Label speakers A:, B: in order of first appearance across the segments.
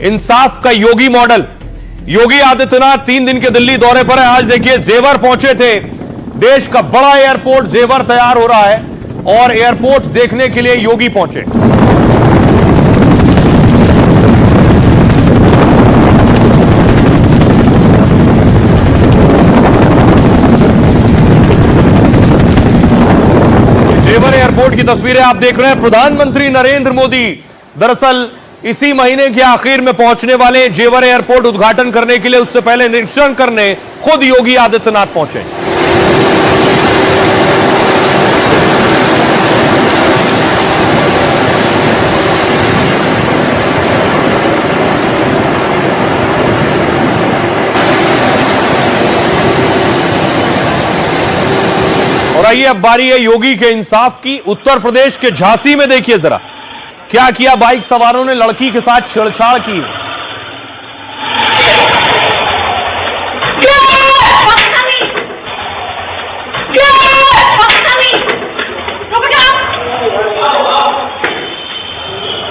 A: इंसाफ का योगी मॉडल। योगी आदित्यनाथ 3 दिन के दिल्ली दौरे पर है। आज देखिए जेवर पहुंचे थे। देश का बड़ा एयरपोर्ट जेवर तैयार हो रहा है और एयरपोर्ट देखने के लिए योगी पहुंचे। जेवर एयरपोर्ट की तस्वीरें आप देख रहे हैं। प्रधानमंत्री नरेंद्र मोदी दरअसल इसी महीने के आखिर में पहुंचने वाले जेवर एयरपोर्ट उद्घाटन करने के लिए, उससे पहले निरीक्षण करने खुद योगी आदित्यनाथ पहुंचे। और आइए अब बारी है योगी के इंसाफ की। उत्तर प्रदेश के झांसी में देखिए जरा क्या किया बाइक सवारों ने, लड़की के साथ छेड़छाड़ की।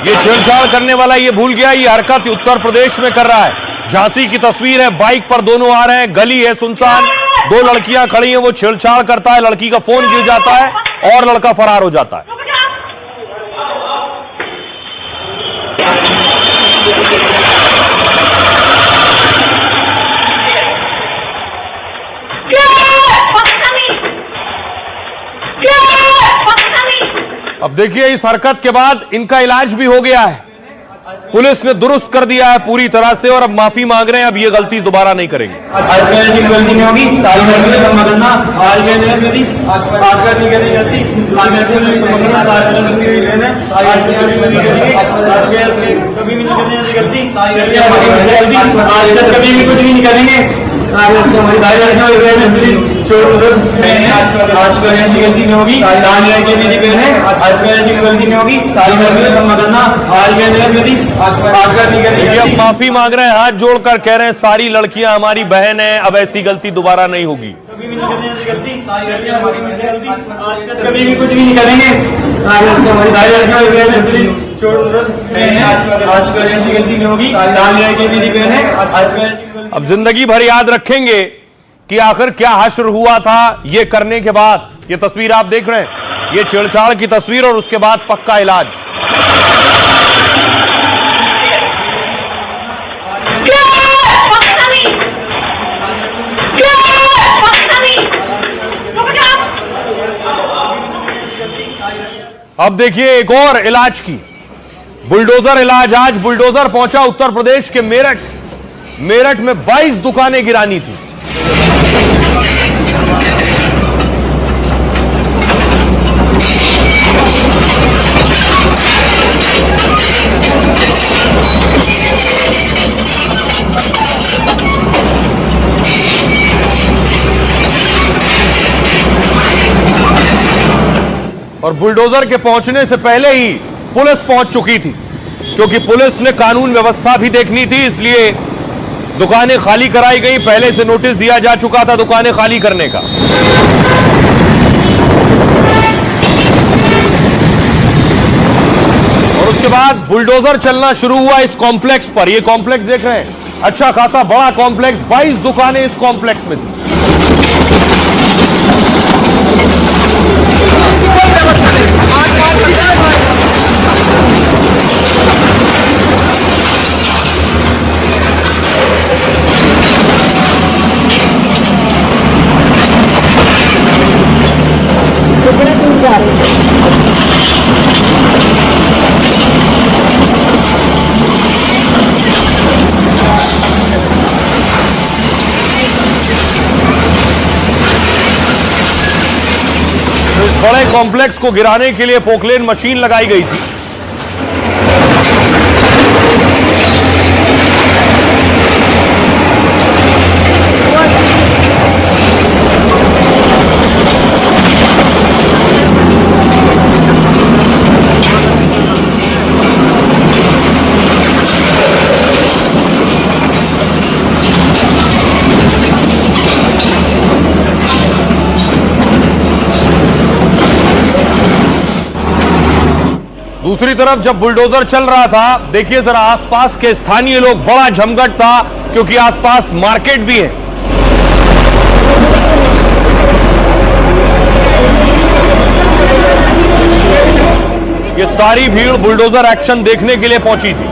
A: ये छेड़छाड़ करने वाला ये भूल गया ये हरकत उत्तर प्रदेश में कर रहा है। झांसी की तस्वीर है, बाइक पर दोनों आ रहे हैं, गली है सुनसान, 2 लड़कियां खड़ी हैं, वो छेड़छाड़ करता है, लड़की का फोन गिर जाता है और लड़का फरार हो जाता है। अब देखिए इस हरकत के बाद इनका इलाज भी हो गया है, पुलिस ने दुरुस्त कर दिया है पूरी तरह से और अब माफी मांग रहे हैं, अब ये गलती दोबारा नहीं करेंगे।
B: आज गलती नहीं होगी, सारी गलती का सम्मान करना। आज गलती आज नहीं करेंगे, गलती कभी भी नहीं करेंगे, गलती आज कभी भी कुछ भी नहीं करेंगे। आज गलती नहीं होगी, सारी गलती नहीं होगी, सारी गलती का सम्मान करना।
A: अब माफी मांग रहे हैं, हाथ जोड़कर कह रहे हैं सारी लड़कियां हमारी बहन है, अब ऐसी गलती दोबारा नहीं होगी।
B: कभी भी नहीं करेंगे ऐसी गलती, सारी लड़कियां हमारी बहन है, कभी भी कुछ भी नहीं करेंगे। आज ऐसी गलती नहीं होगी, सारी लड़कियां मेरी बहन है।
A: अब जिंदगी भर याद रखेंगे कि आखिर क्या हश्र हुआ था ये करने के बाद। ये तस्वीर आप देख रहे हैं, ये छेड़छाड़ की तस्वीर और उसके बाद पक्का इलाज। अब देखिए एक और इलाज की, बुलडोजर इलाज। आज बुलडोजर पहुंचा उत्तर प्रदेश के मेरठ में 22 दुकानें गिरानी थी। और बुलडोजर के पहुंचने से पहले ही पुलिस पहुंच चुकी थी, क्योंकि पुलिस ने कानून व्यवस्था भी देखनी थी, इसलिए दुकानें खाली कराई गई। पहले से नोटिस दिया जा चुका था दुकानें खाली करने का। और उसके बाद बुलडोजर चलना शुरू हुआ इस कॉम्प्लेक्स पर। ये कॉम्प्लेक्स देख रहे हैं, अच्छा खासा बड़ा कॉम्प्लेक्स, 22 दुकानें इस कॉम्प्लेक्स में थी। बड़े कॉम्प्लेक्स को गिराने के लिए पोकलेन मशीन लगाई गई थी। दूसरी तरफ जब बुलडोजर चल रहा था, देखिए जरा आसपास के स्थानीय लोग, बड़ा जमघट था क्योंकि आसपास मार्केट भी है। ये सारी भीड़ बुलडोजर एक्शन देखने के लिए पहुंची थी।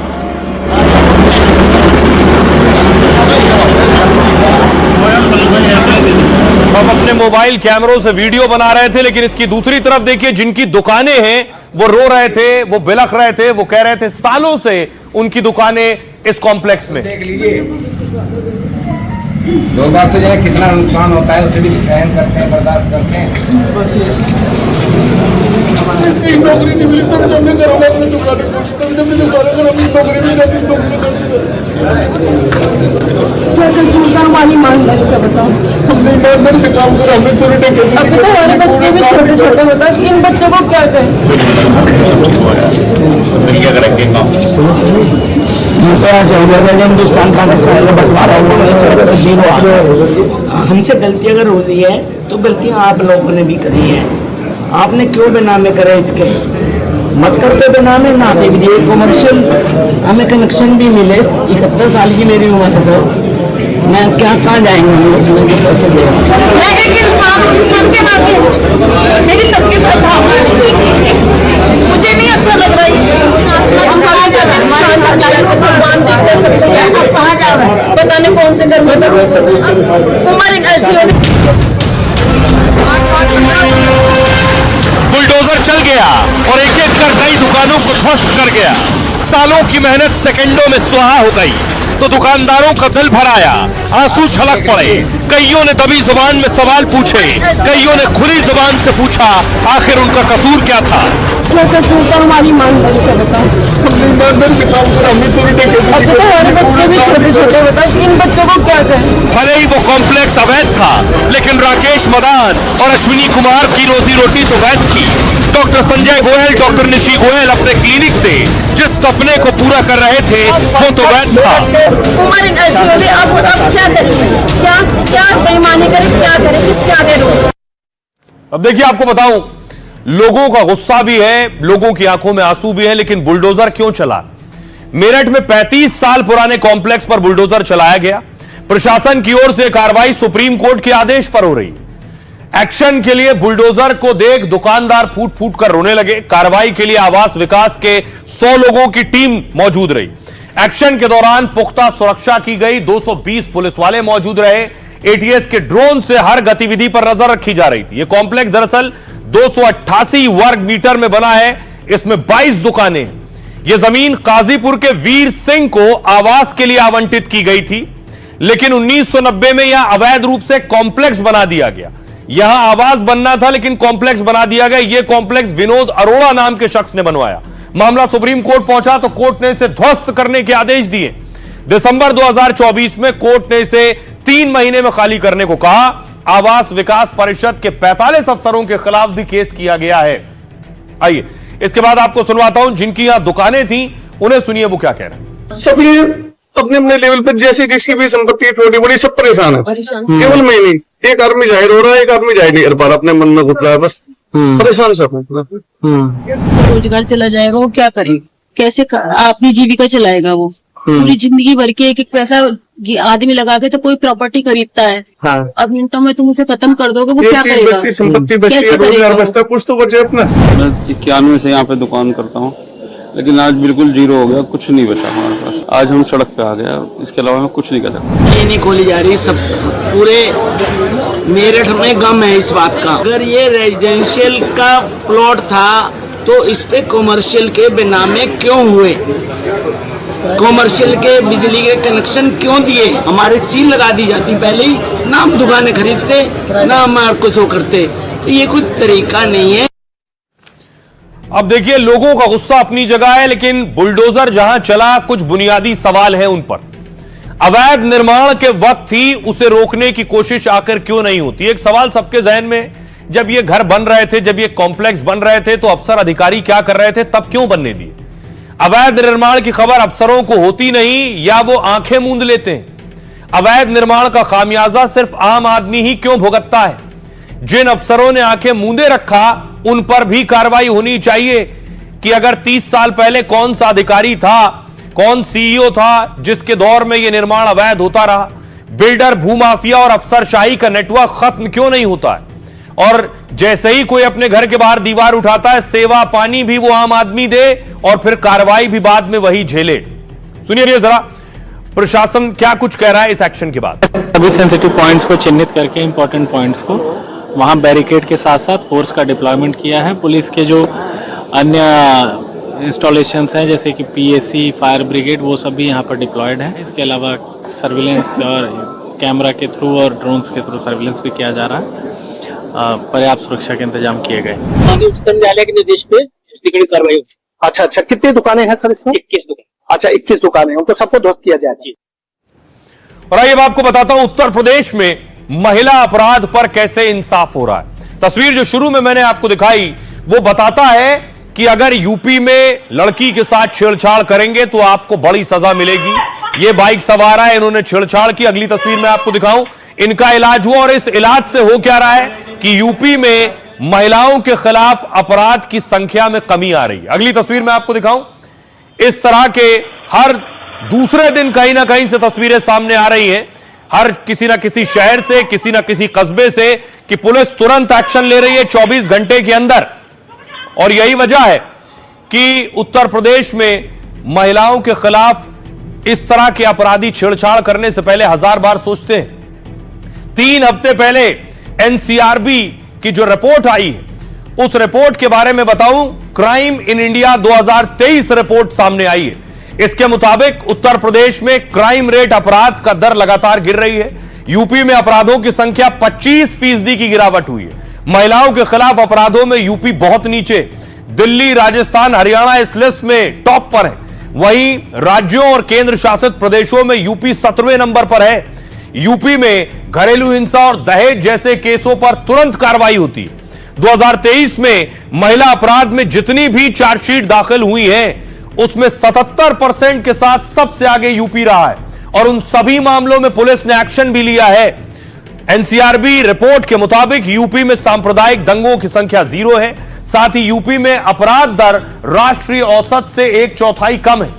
A: सब अपने मोबाइल कैमरों से वीडियो बना रहे थे, लेकिन इसकी दूसरी तरफ देखिए जिनकी दुकानें हैं वो रो रहे थे, वो बिलख रहे थे, वो कह रहे थे सालों से उनकी दुकानें इस कॉम्प्लेक्स में।
C: देख लीजिए, दो बात तो जो है कितना नुकसान होता है उसे भी सहन करते हैं, बर्दाश्त करते हैं।
D: नौकरी नहीं मिली तब जब मैं करूँगा अपनी दुकान जब मैं दुकान अगर अपनी नौकरी मिल जाती तो
E: वाली ईमानदारी का बताओ।
D: हमने ईमानदारी से काम करा, हमने चोरी डकैती
E: अभी तो हमारे बच्चे भी छोटे छोटे होता है, इन बच्चों को क्या करें?
F: हिंदुस्तान का बंटवारा हमसे गलती अगर हो रही है तो गलतियां आप लोगों ने भी करी है। आपने क्यों बेनामे करे इसके? मत करते बेनामे, ना से भी दिए कमर्शियल, हमें कनेक्शन भी मिले। 71 साल की मेरी उम्र है सर, मैं क्या कहाँ जाएंगे पैसे दे।
E: मैं एक इंसान के नाते मेरी सबके साथ भावना है, मुझे नहीं अच्छा लग रहा है। पता नहीं कौन से घर में उम्र एक ऐसी होगी।
A: बुलडोजर चल गया और एक एक कर कई दुकानों को ध्वस्त कर गया। सालों की मेहनत सेकंडों में स्वाहा हो गई तो दुकानदारों का दिल भर आया, आंसू छलक पड़े। कईयों ने दबी जुबान में सवाल पूछे, कईयों ने खुली जुबान से पूछा आखिर उनका कसूर क्या था।
E: हमारी ईमानदारी का बताओ।
D: हमने ईमानदारी से काम करा, हमने चोरी डकैती
E: अभी तो हमारे बच्चे भी छोटे छोटे होता है, इन बच्चों को क्या करें?
A: भले ही वो कॉम्प्लेक्स अवैध था, लेकिन राकेश मदान और अश्विनी कुमार की रोजी रोटी तो वैध थी। डॉक्टर संजय गोयल, डॉक्टर निशी गोयल अपने क्लिनिक से जिस सपने को पूरा कर रहे थे वो तो वैध था।
E: उम्र एक ऐसी होगी, अब क्या करेंगे? क्या क्या बेईमानी करें, क्या करें, किसके आगे रोक?
A: अब देखिए आपको बताऊं, लोगों का गुस्सा भी है, लोगों की आंखों में आंसू भी है, लेकिन बुलडोजर क्यों चला? मेरठ में 35 साल पुराने कॉम्प्लेक्स पर बुलडोजर चलाया गया। प्रशासन की ओर से कार्रवाई सुप्रीम कोर्ट के आदेश पर हो रही है। एक्शन के लिए बुलडोजर को देख दुकानदार फूट फूट कर रोने लगे। कार्रवाई के लिए आवास विकास के 100 लोगों की टीम मौजूद रही। एक्शन के दौरान पुख्ता सुरक्षा की गई, 220 पुलिस वाले मौजूद रहे। एटीएस के ड्रोन से हर गतिविधि पर नजर रखी जा रही थी। यह कॉम्प्लेक्स दरअसल 288 वर्ग मीटर में बना है, इसमें 22 दुकानें। यह जमीन काजीपुर के वीर सिंह को आवास के लिए आवंटित की गई थी, लेकिन 1990 में यह अवैध रूप से कॉम्प्लेक्स बना दिया गया। यहां आवास बनना था लेकिन कॉम्प्लेक्स बना दिया गया। यह कॉम्प्लेक्स विनोद अरोड़ा नाम के शख्स ने बनवाया। मामला सुप्रीम कोर्ट पहुंचा तो कोर्ट ने इसे ध्वस्त करने के आदेश दिए। दिसंबर 2024 में कोर्ट ने इसे 3 महीने में खाली करने को कहा। आवास विकास परिषद के 45 अफसरों के खिलाफ भी केस किया गया है। आइए इसके बाद आपको सुनवाता हूं जिनकी यहां दुकानें थी, उन्हें सुनिए वो क्या कह रहे हैं।
D: सभी अपने अपने लेवल पर जैसी जिसकी भी संपत्ति छोटी बड़ी सब परेशान है। केवल मैं नहीं, एक आदमी जाहिर हो रहा है, एक आदमी जाहिर नहीं कर पा रहा, अपने मन में घुट रहा है, बस परेशान सब है।
G: रोजगार चला जाएगा, वो क्या करेगा? कैसे अपनी जीविका चलाएगा? वो पूरी जिंदगी भर के एक एक पैसा आदमी लगा के तो कोई प्रॉपर्टी खरीदता है।
C: हाँ।
G: अब मिनटों में तुम उसे खत्म कर दोगे, वो क्या करेगा?
D: संपत्ति बचती है, रोजगार बचता है, कुछ तो बचे अपना।
H: मैं 91 से यहाँ पे दुकान करता हूँ, लेकिन आज बिल्कुल जीरो हो गया, कुछ नहीं बचा हमारे पास। आज हम सड़क पे आ गए, इसके अलावा मैं कुछ नहीं कर सकता।
F: ये नहीं खोली जा रही, सब पूरे मेरठ में गम है इस बात का। अगर ये रेजिडेंशियल का प्लॉट था तो इस पे कॉमर्शियल के बेनामे क्यों हुए? कॉमर्शियल के बिजली के कनेक्शन क्यों दिए? हमारे सील लगा दी जाती पहले ही, ना हम दुकानें खरीदते ना हम कुछ वो करते, तो ये कोई तरीका नहीं है।
A: अब देखिए लोगों का गुस्सा अपनी जगह है, लेकिन बुलडोजर जहां चला कुछ बुनियादी सवाल है उन पर। अवैध निर्माण के वक्त ही उसे रोकने की कोशिश आकर क्यों नहीं होती? एक सवाल सबके जहन में, जब ये घर बन रहे थे, जब ये कॉम्प्लेक्स बन रहे थे तो अफसर अधिकारी क्या कर रहे थे, तब क्यों बनने दिए? अवैध निर्माण की खबर अफसरों को होती नहीं या वो आंखें मूंद लेते हैं? अवैध निर्माण का खामियाजा सिर्फ आम आदमी ही क्यों भुगतता है? जिन अफसरों ने आंखें मूंदे रखा उन पर भी कार्रवाई होनी चाहिए। कि अगर 30 साल पहले कौन सा अधिकारी था, कौन सीईओ था जिसके दौर में यह निर्माण अवैध होता रहा, बिल्डर, भूमाफिया और अफसरशाही का नेटवर्क खत्म क्यों नहीं होता है। और जैसे ही कोई अपने घर के बाहर दीवार उठाता है, सेवा पानी भी वो आम आदमी दे और फिर कार्रवाई भी बाद में वही झेले। सुनिए जरा प्रशासन क्या कुछ कह रहा है इस एक्शन के बाद।
I: सभी सेंसिटिव पॉइंट्स को चिन्हित करके इंपॉर्टेंट पॉइंट्स को वहां बैरिकेड के साथ साथ फोर्स का डिप्लॉयमेंट किया है। पुलिस के जो अन्य इंस्टॉलेशंस हैं जैसे कि पीएसी, फायर ब्रिगेड, वो सब भी यहाँ पर डिप्लॉयड है। इसके अलावा सर्विलेंस और कैमरा के थ्रू और ड्रोन्स के थ्रू सर्विलेंस भी किया जा रहा है। पर्याप्त सुरक्षा के इंतजाम किए गए।
B: उच्चतम न्यायालय के निर्देश पे कार्रवाई होगी।
J: अच्छा, कितनी दुकानें हैं सर इसमें?
B: 21 दुकान।
J: अच्छा, 21 दुकानें, उनको सबको ध्वस्त किया जाए।
A: और आइए मैं आपको बताता हूं उत्तर प्रदेश में महिला अपराध पर कैसे इंसाफ हो रहा है। तस्वीर जो शुरू में मैंने आपको दिखाई वो बताता है कि अगर यूपी में लड़की के साथ छेड़छाड़ करेंगे तो आपको बड़ी सजा मिलेगी। ये बाइक सवार है, इन्होंने छेड़छाड़ की। अगली तस्वीर में आपको दिखाऊं, इनका इलाज हुआ और इस इलाज से हो क्या रहा है कि यूपी में महिलाओं के खिलाफ अपराध की संख्या में कमी आ रही है। अगली तस्वीर में आपको दिखाऊं, इस तरह के हर दूसरे दिन कहीं ना कहीं से तस्वीरें सामने आ रही हैं, हर किसी ना किसी शहर से, किसी ना किसी कस्बे से, कि पुलिस तुरंत एक्शन ले रही है 24 घंटे के अंदर। और यही वजह है कि उत्तर प्रदेश में महिलाओं के खिलाफ इस तरह के अपराधी छेड़छाड़ करने से पहले 1000 बार सोचते हैं। 3 हफ्ते पहले एनसीआरबी की जो रिपोर्ट आई है, उस रिपोर्ट के बारे में बताऊं, क्राइम इन इंडिया 2023 रिपोर्ट सामने आई है। इसके मुताबिक उत्तर प्रदेश में क्राइम रेट, अपराध का दर लगातार गिर रही है। यूपी में अपराधों की संख्या 25% की गिरावट हुई है। महिलाओं के खिलाफ अपराधों में यूपी बहुत नीचे, दिल्ली, राजस्थान, हरियाणा इस लिस्ट में टॉप पर है। वहीं राज्यों और केंद्र शासित प्रदेशों में यूपी 17वें नंबर पर है। यूपी में घरेलू हिंसा और दहेज जैसे केसों पर तुरंत कार्रवाई होती है। 2023 में महिला अपराध में जितनी भी चार्जशीट दाखिल हुई हैं, उसमें 77% के साथ सबसे आगे यूपी रहा है और उन सभी मामलों में पुलिस ने एक्शन भी लिया है। एनसीआरबी रिपोर्ट के मुताबिक यूपी में सांप्रदायिक दंगों की संख्या 0 है। साथ ही यूपी में अपराध दर राष्ट्रीय औसत से 1/4 कम है।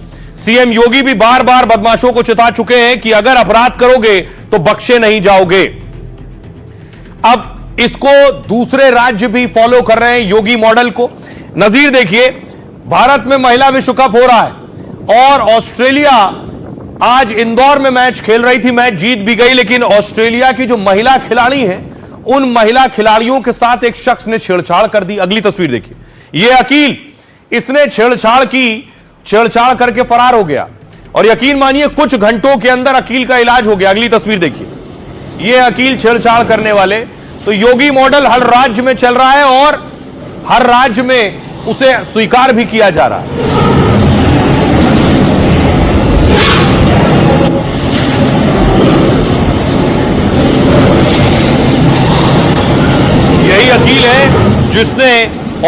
A: सीएम योगी भी बार बार बदमाशों को चिता चुके हैं कि अगर अपराध करोगे तो बख्शे नहीं जाओगे। अब इसको दूसरे राज्य भी फॉलो कर रहे हैं, योगी मॉडल को। नजीर देखिए, भारत में महिला विश्व कप हो रहा है और ऑस्ट्रेलिया आज इंदौर में मैच खेल रही थी, मैच जीत भी गई, लेकिन ऑस्ट्रेलिया की जो महिला खिलाड़ी हैं, उन महिला खिलाड़ियों के साथ एक शख्स ने छेड़छाड़ कर दी। अगली तस्वीर देखिए, यह अकील, इसने छेड़छाड़ करके फरार हो गया और यकीन मानिए कुछ घंटों के अंदर अकील का इलाज हो गया। अगली तस्वीर देखिए, यह अकील छेड़छाड़ करने वाले। तो योगी मॉडल हर राज्य में चल रहा है और हर राज्य में उसे स्वीकार भी किया जा रहा है। यही अकील है जिसने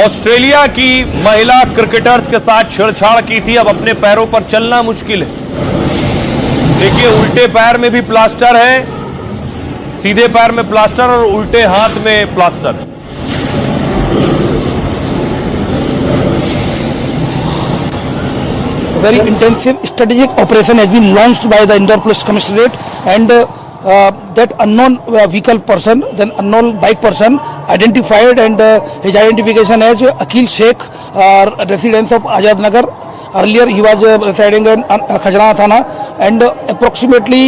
A: ऑस्ट्रेलिया की महिला क्रिकेटर्स के साथ छेड़छाड़ की थी। अब अपने पैरों पर चलना मुश्किल है। देखिए, उल्टे पैर में भी प्लास्टर है, सीधे पैर में प्लास्टर और उल्टे हाथ में प्लास्टर है।
J: Very intensive strategic operation has been launched by the Indore Police Commissariat, and that unknown vehicle person, then unknown bike person identified, and his identification as Akil Sheikh, residence of Azad Nagar. Earlier he was residing in Khajrana Thana, and approximately